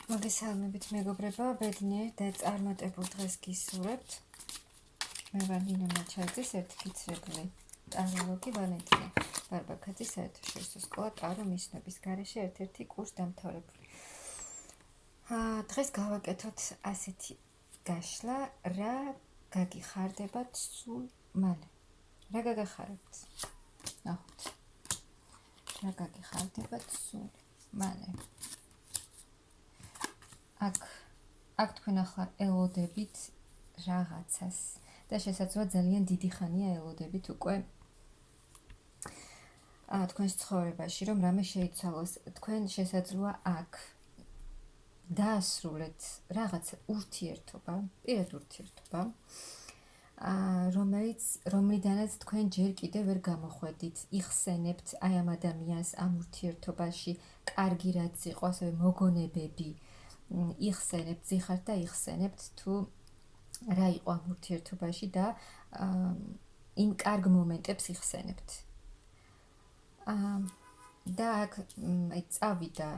მოგესალმებით მეგობრებო, ბედნიერ და წარმატებულ დღეს გისურვებთ. მე ვარ ნინო მაჩაძის სერტიფიცირებული ტაროლოგი ვალენტინა ბარბაქაძის საერთაშორისო სკოლა ტარო მისნობის გარეშე ერთ-ერთი კურსდამთავრებული. დღეს გავაკეთოთ ასეთი გაშლა, რა გაგიხარდებათ სულ მალე. რა გაგახარებთ? ნახოთ. რა გაგიხარდებათ სულ მალე. აქ თქვენ ახლა ელოდებით რაღაცას და შესაძლოა ძალიან დიდი ხანია ელოდებით უკვე თქვენს ცხოვრებაში, რომ რამე შეიცვალოს. თქვენ შესაძლოა აქ დაასრულეთ რაღაც ურთიერთობა, პირად ურთიერთობა, რომლიდანაც თქვენ ჯერ კიდევ ვერ გამოხვედით, იხსენებთ აი ამ ადამიანს ამ ურთიერთობაში, კარგი რაც იყო, ასევე მოგონებები იხსენებთ, ზიხართ და იხსენებთ თუ რა იყო ამ ურთიერთობაში და იმ კარგ მომენტებს იხსენებთ. და აქ წავიდა,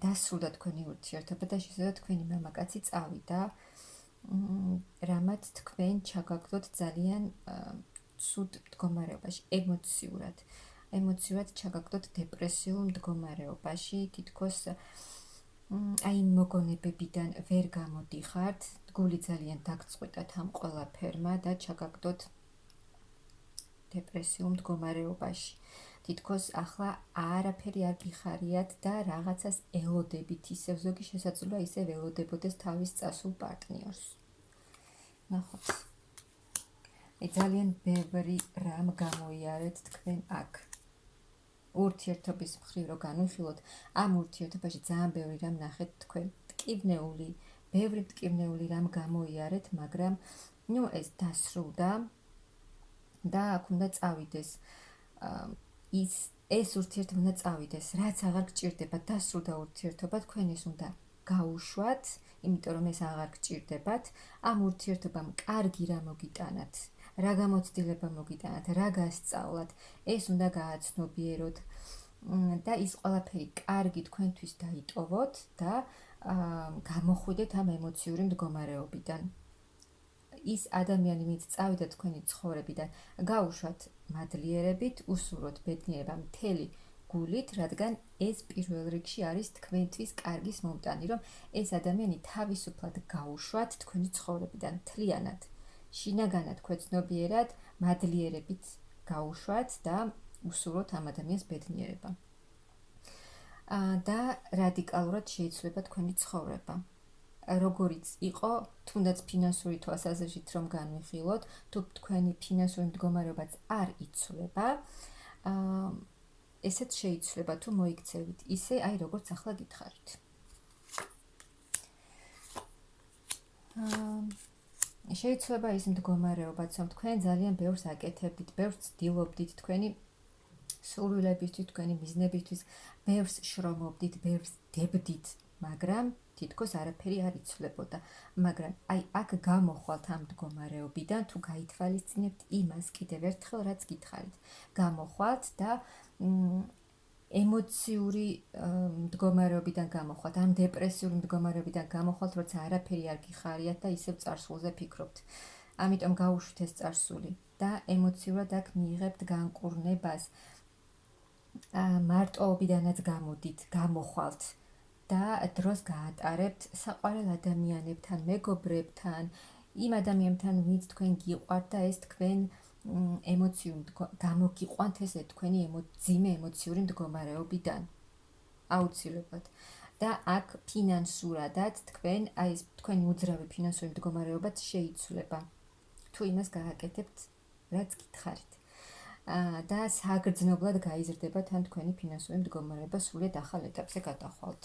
დასრულდა თქვენი ურთიერთობა და შესაძლოა თქვენი მამაკაცი წავიდა, რამაც თქვენ ჩაგაგდოთ ძალიან ცუდ მდგომარეობაში, ემოციურად ჩაგაგდოთ დეპრესიულ მდგომარეობაში, თითქოს აი მოგონებებიდან ვერ გამოდიხართ, გული ძალიან დაგწყვეტათ ამ ყველაფერმა და ჩაგაგდოთ დეპრესიულ მდგომარეობაში. თითქოს ახლა არაფერი არ გიხარიათ და რაღაცას ელოდებით, ისევ ზოგი შესაძლოა ისევ ელოდებოდეს თავის წასულ პარტნიორს. ნახოთ. ძალიან ბევრი რამ გამოიარეთ თქვენ აქ. ურთიერთობის მხრივ რო განვიხილოთ, ამ ურთიერთობაში ძალიან ბევრი რამ ნახეთ თქვენ. ბევრი მტკივნეული რამ გამოიარეთ, მაგრამ ეს დასრულდა და აქ უნდა წავიდეს. ეს ურთიერთობა უნდა წავიდეს, რაც აღარ გჭირდებათ, დასრულდა ურთიერთობა, თქვენ ეს უნდა გაუშვათ, იმიტომ რომ ეს აღარ გჭირდებათ, ამ ურთიერთობამ კარგი რა მოგიტანათ, რა გამოცდილება მოგიტანათ, რა გასწავლათ, ეს უნდა გააცნობიეროთ და ის ყველაფერი კარგი თქვენთვის დაიტოვოთ და გამოხვიდეთ ამ ემოციური მდგომარეობიდან. ის ადამიანი, ვინც წავიდა თქვენი ცხოვრებიდან, გაუშვათ მადლიერებით, უსურვოთ ბედნიერება მთელი გულით, რადგან ეს პირველ რიგში არის თქვენთვის კარგის მომტანი, რომ ეს ადამიანი თავისუფლად გაუშვათ თქვენი ცხოვრებიდან მთლიანად. შინაგანად ქვეცნობიერად, მადლიერებით გაუშვათ და უსურვოთ ამ ადამიანს ბედნიერება. და რადიკალურად შეიცვლება თქვენი ცხოვრება. როგორიც იყო, თუნდაც ფინანსური თვალსაზრისით რომ განვიხილოთ, თუ თქვენი ფინანსური მდგომარეობაც არ იცვლება, ესეც შეიცვლება თუ მოიქცევით ისე, აი როგორც ახლა გითხარით. შეიცვლება ის მდგომარეობაც, რომ თქვენ ძალიან ბევრს აკეთებდით, ბევრს ცდილობდით თქვენი სურვილებისთვის, თქვენი მიზნებისთვის, ბევრს შრომობდით, ბევრს დებდით, მაგრამ თითქოს არაფერი არ იცვლებოდა. მაგრამ აი აქ გამოხვალთ ამ მდგომარეობიდან, თუ გაითვალისწინებთ იმას კიდევ ერთხელ, რაც გითხარით. გამოხვალთ და ემოციური მდგომარეობიდან გამოხვალთ, ამ დეპრესიული მდგომარეობიდან გამოხვალთ, როცა არაფერი არ გიხარიათ და ისევ წარსულზე ფიქრობთ. ამიტომ გაუშვით ეს წარსული და ემოციურად აქ მიიღებთ განკურნებას. მარტოობიდანაც გამოდით, გამოხვალთ და დროს გაატარებთ საყვარელ ადამიანებთან, მეგობრებთან, იმ ადამიანებთან, ვინც თქვენ გიყვართ და ეს თქვენ გამოგიყვანთ ესე თქვენი ძიმე ემოციური მდგომარეობიდან. აუცილებლად. და აქ ფინანსურადაც თქვენი უძრავი ფინანსური მდგომარეობაც შეიცვლება. თუ იმას გააკეთებთ, რაც გითხარით. და საგრძნობლად გაიზრდება თან თქვენი ფინანსური მდგომარეობა, სრულიად ახალ ეტაპზე გადახვალთ.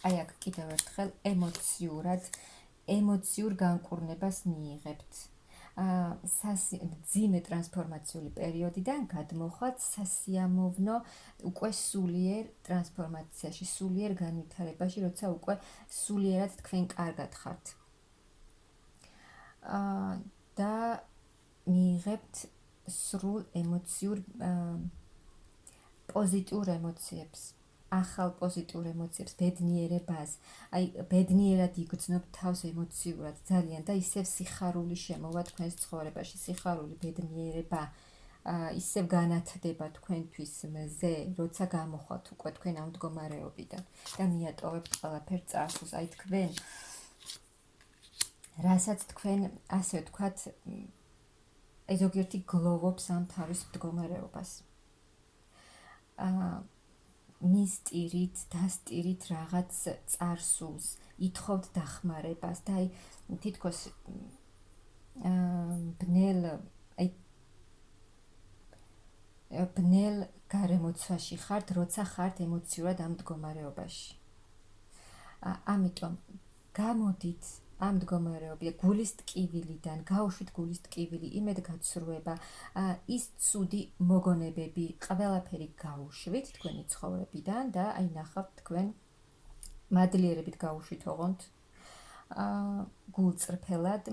აი აქ კიდევ ერთხელ ემოციურ განკურნებას მიიღებთ. ძიმე ტრანსფორმაციული პერიოდიდან გადმოხვათ სასიამოვნო უკვე სულიერ ტრანსფორმაციაში, სულიერ განვითარებაში, როცა უკვე სულიერად თქვენ კარგად ხართ. და მიიღებთ სრულ ემოციურ პოზიტიურ ემოციებს. ახალ პოზიტიურ ემოციებს, ბედნიერებას, აი ბედნიერად იგრძნობ თავს ემოციურად ძალიან და ისევ სიხარული შემოვა თქვენს ცხოვრებაში, სიხარული, ბედნიერება, ისევ განათდება თქვენთვის მზე, როცა გამოხვალთ უკვე თქვენ ამ მდგომარეობიდან და მიატოვებთ ყველაფერ წარსულს. აი თქვენ, რასაც თქვენ ასე ვთქვათ, აი ზოგიერთი გლოვობს ამ თავის მდგომარეობას. მისტირით, დასტირით რაღაც წარსულს, ითხოვთ დახმარებას და აი თითქოს ბნელ გარემოცვაში ხართ, როცა ხართ ემოციურად ამ მდგომარეობაში. ამიტომ გამოდით ამ მდგომარეობიდან, გულის ტკივილიდან, გაუშვით გულის ტკივილი, იმედგაცრუება, ის ცუდი მოგონებები, ყველაფერი გაუშვით თქვენი ცხოვრებიდან და აი ნახავთ თქვენ მადლიერებით გაუშვით ოღონდ, გულწრფელად,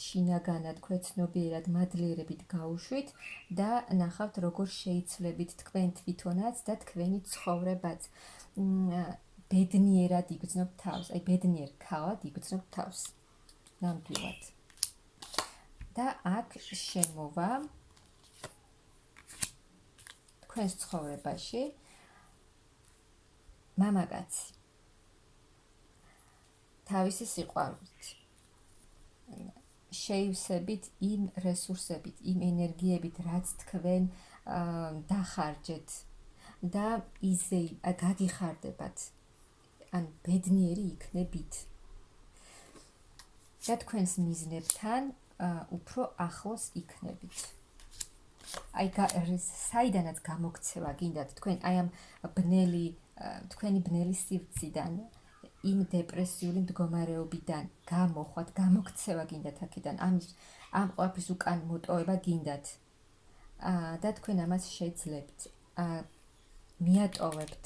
შინაგანად, ქვეცნობიერად, მადლიერებით გაუშვით და ნახავთ როგორ შეიცვლებით თქვენ თვითონაც და თქვენი ცხოვრებაც. ბედნიერად იგრძნობ თავს, აი ბედნიერ ქალად იგრძნობ თავს. ნამდვილად. და აქ შემოვა თქვენს ცხოვრებაში მამაკაცი. თავისი სიყვარულით. შეივსებით იმ რესურსებით, იმ ენერგიებით, რაც თქვენ დახარჯეთ და ისე გაგიხარდებათ. ან ბედნიერი იქნებით. და თქვენს მიზნებთან უფრო ახლოს იქნებით. აი საიდანაც გამოგცევა გინდათ თქვენ აი ამ თქვენი ბნელი სივრციდან, იმ დეპრესიული მდგომარეობიდან გამოხვათ, გამოგცევა გინდათ აქედან, ამ ყველაფრის უკან მოტოვება გინდათ. და თქვენ ამას შეძლებთ, მიატოვებთ,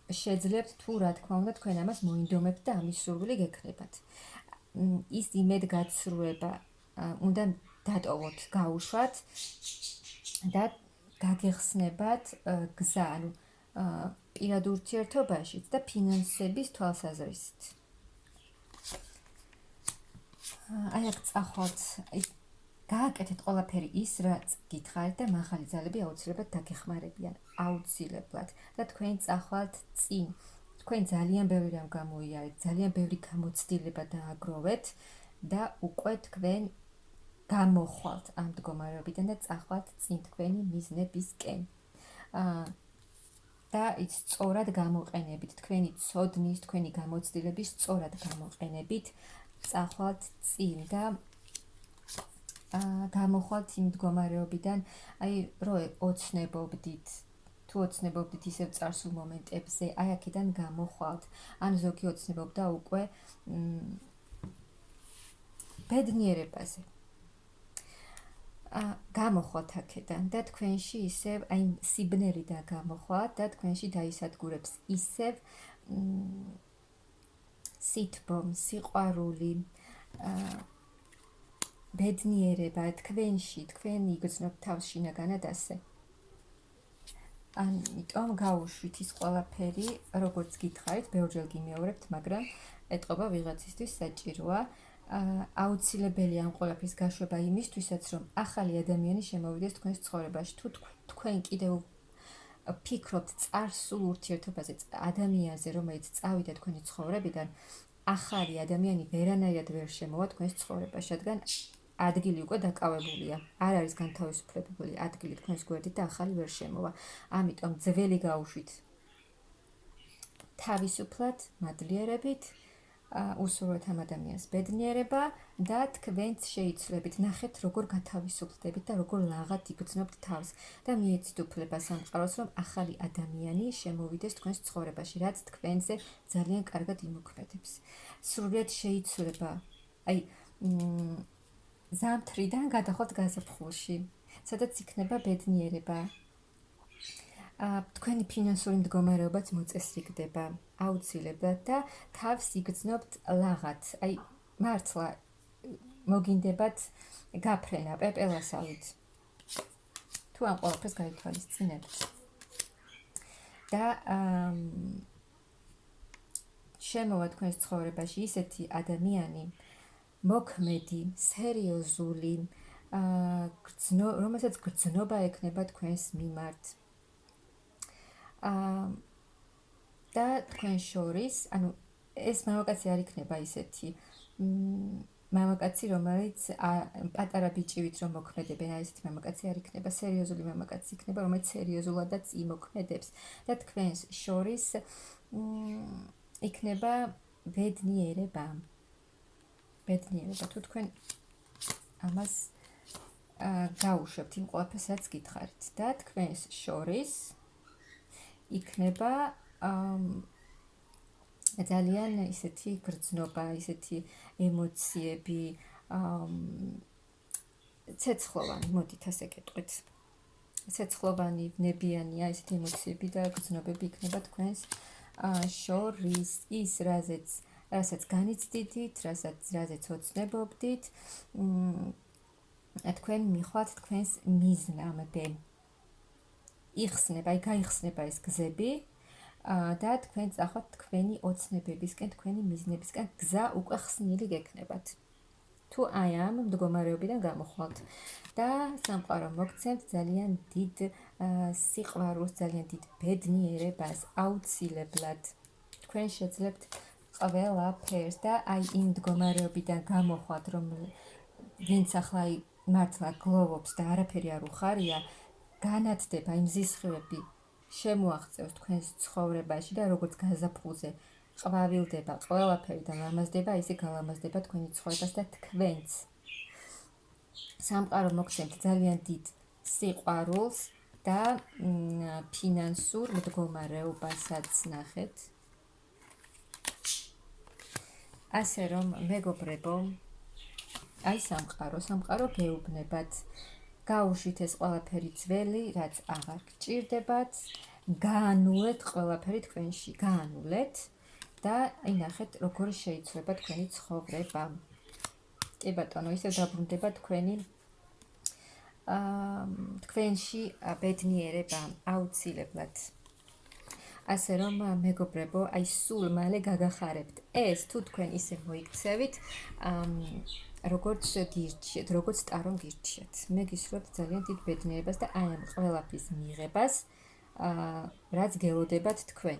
შეძლებთ თუ რა თქმა უნდა თქვენ ამას მოინდომებთ და ამის სურვილი გექნებათ. ის იმედგაცრუება უნდა დატოვოთ, გაუშვათ და გაგეხსნებათ გზა, ანუ პირად ურთიერთობაშიც და ფინანსების თვალსაზრისით. აი აქ წახვალთ, გააკეთეთ ყველაფერი ის, რაც გითხარით და მაღალი ძალები აუცილებლად დაგეხმარებიან, აუცილებლად და თქვენ წახვალთ წინ. თქვენ ძალიან ბევრი რამ გამოიარეთ, ძალიან ბევრი გამოცდილება დააგროვეთ და უკვე თქვენ გამოხვალთ ამ მდგომარეობიდან და წახვალთ წინ თქვენი მიზნებისკენ. და სწორად გამოყენებით, თქვენი ცოდნის, თქვენი გამოცდილების სწორად გამოყენებით, წახვალთ წინ და გამოხვალთ იმ მდგომარეობიდან, აი რო ოცნებობდით, თუ ოცნებობდით ისევ წარსულ მომენტებზე, აი აქედან გამოხვალთ, ან ზოგი ოცნებობდა უკვე ბედნიერებაზე. გამოხვალთ აქედან და თქვენში ისევ აი სიბნელიდან გამოხვალთ და თქვენში დაისადგურებს ისევ სითბო, სიყვარული, ბედნიერება თქვენში, თქვენ იგრძნობთ თავს შინაგანად ასე. ამიტომ გაუშვით ის ყველაფერი, როგორც გითხარით, ბევრჯერ გიმეორებთ, მაგრამ ეტყობა ვიღაცისთვის საჭიროა. აუცილებელია ამ ყველაფრის გაშვება იმისთვისაც, რომ ახალი ადამიანი შემოვიდეს თქვენს ცხოვრებაში. თუ თქვენ კიდევ ფიქრობთ წარსულ ურთიერთობაზე, ადამიანზე, რომელიც წავიდა თქვენი ცხოვრებიდან, ახალი ადამიანი ვერანაირად ვერ შემოვა თქვენს ცხოვრებაში, რადგან ადგილი უკვე დაკავებულია. არ არის განთავისუფლებელი ადგილი თქვენს გვერდით და ახალი ვერ შემოვა. ამიტომ ძველი გაუშვით თავისუფლად, მადლიერებით, უსურვოთ ამ ადამიანს ბედნიერება და თქვენც შეიცვლებით. ნახეთ როგორ გათავისუფლდებით და როგორ ლაღად იგრძნობთ თავს და მიეცით უფლება სამყაროს, რომ ახალი ადამიანი შემოვიდეს თქვენს ცხოვრებაში, რაც თქვენზე ძალიან კარგად იმოქმედებს. სრულიად შეიცვლება, აი ზამთრიდან გადახვალთ გაზაფხულში, სადაც იქნება ბედნიერება. თქვენი ფინანსური მდგომარეობაც მოწესრიგდება აუცილებლად და თავს იგრძნობთ ლაღად. აი მართლა მოგინდებათ გაფრენა პეპელასავით. თუ ამ ყველაფერს გაითვალისწინებთ. და შემოვა თქვენს ცხოვრებაში ისეთი ადამიანი, მოქმედი, სერიოზული, რომელსაც გრძნობა ექნება თქვენს მიმართ. და თქვენ შორის, ანუ ეს მამაკაცი არ იქნება ისეთი მამაკაცი, რომელიც პატარა ბიჭივით რომ მოქმედებენ, ესეთი მამაკაცი არ იქნება, სერიოზული მამაკაცი იქნება, რომელიც სერიოზულადაც იმოქმედებს და თქვენს შორის იქნება ბედნიერება. თუ თქვენ ამას გაუშვებთ იმ ყველაფერს, რაც გითხარით და თქვენს შორის იქნება ძალიან ისეთი გრძნობა, ისეთი ემოციები, ცეცხლოვანი, მოდით ასე გეტყვით. ცეცხლოვანი, ვნებიანია ესეთი ემოციები და გრძნობები იქნება თქვენს შორის ის, რასაც განიცდიდით, რაზეც ოცნებობდით, თქვენ მიხვალთ თქვენს მიზნამდე. გაიხსნება ეს გზები და თქვენ წახვალთ თქვენი ოცნებებისკენ, თქვენი მიზნებისკენ, გზა უკვე ხსნილი გექნებათ. თუ აი ამ მდგომარეობიდან გამოხვალთ და სამყარო მოგცემთ ძალიან დიდ სიყვარულს, ძალიან დიდ ბედნიერებას, აუცილებლად თქვენ შეძლებთ ყველაფერს და აი იმ მდგომარეობიდან გამოხვალთ, რომ ვინც ახლა მართლა გლოვობს და არაფერი არ უხარია, განათდება იმ ზისხილები შემოაღწევს თქვენს ცხოვრებაში და როგორც გაზაფხულზე ყვავილდება ყველაფერი და ლამაზდება, ისე გალამაზდება თქვენი ცხოვრებას და თქვენც სამყარო მოგცემთ ძალიან დიდ სიყვარულს და ფინანსურ მდგომარეობასაც ნახეთ. ასე რომ მეგობრებო, აი სამყარო გეუბნებათ, გაუშვით ეს ყველაფერი ძველი, რაც აღარ გჭირდებათ, გაანულეთ ყველაფერი თქვენში, გაანულეთ და ნახეთ როგორ შეიცვლება თქვენი ცხოვრება. კი ბატონო, ისევ დაბრუნდება თქვენში ბედნიერება აუცილებლად. ასე რომ მეგობრებო, აი სულ მალე გაგახარებთ ეს, თუ თქვენ ისე მოიქცევით, როგორც გირჩიეთ, როგორც ტარომ გირჩიეთ. მე გისურვებთ ძალიან დიდ ბედნიერებას და აი ამ ყველაფრის მიღებას, რაც გელოდებათ თქვენ.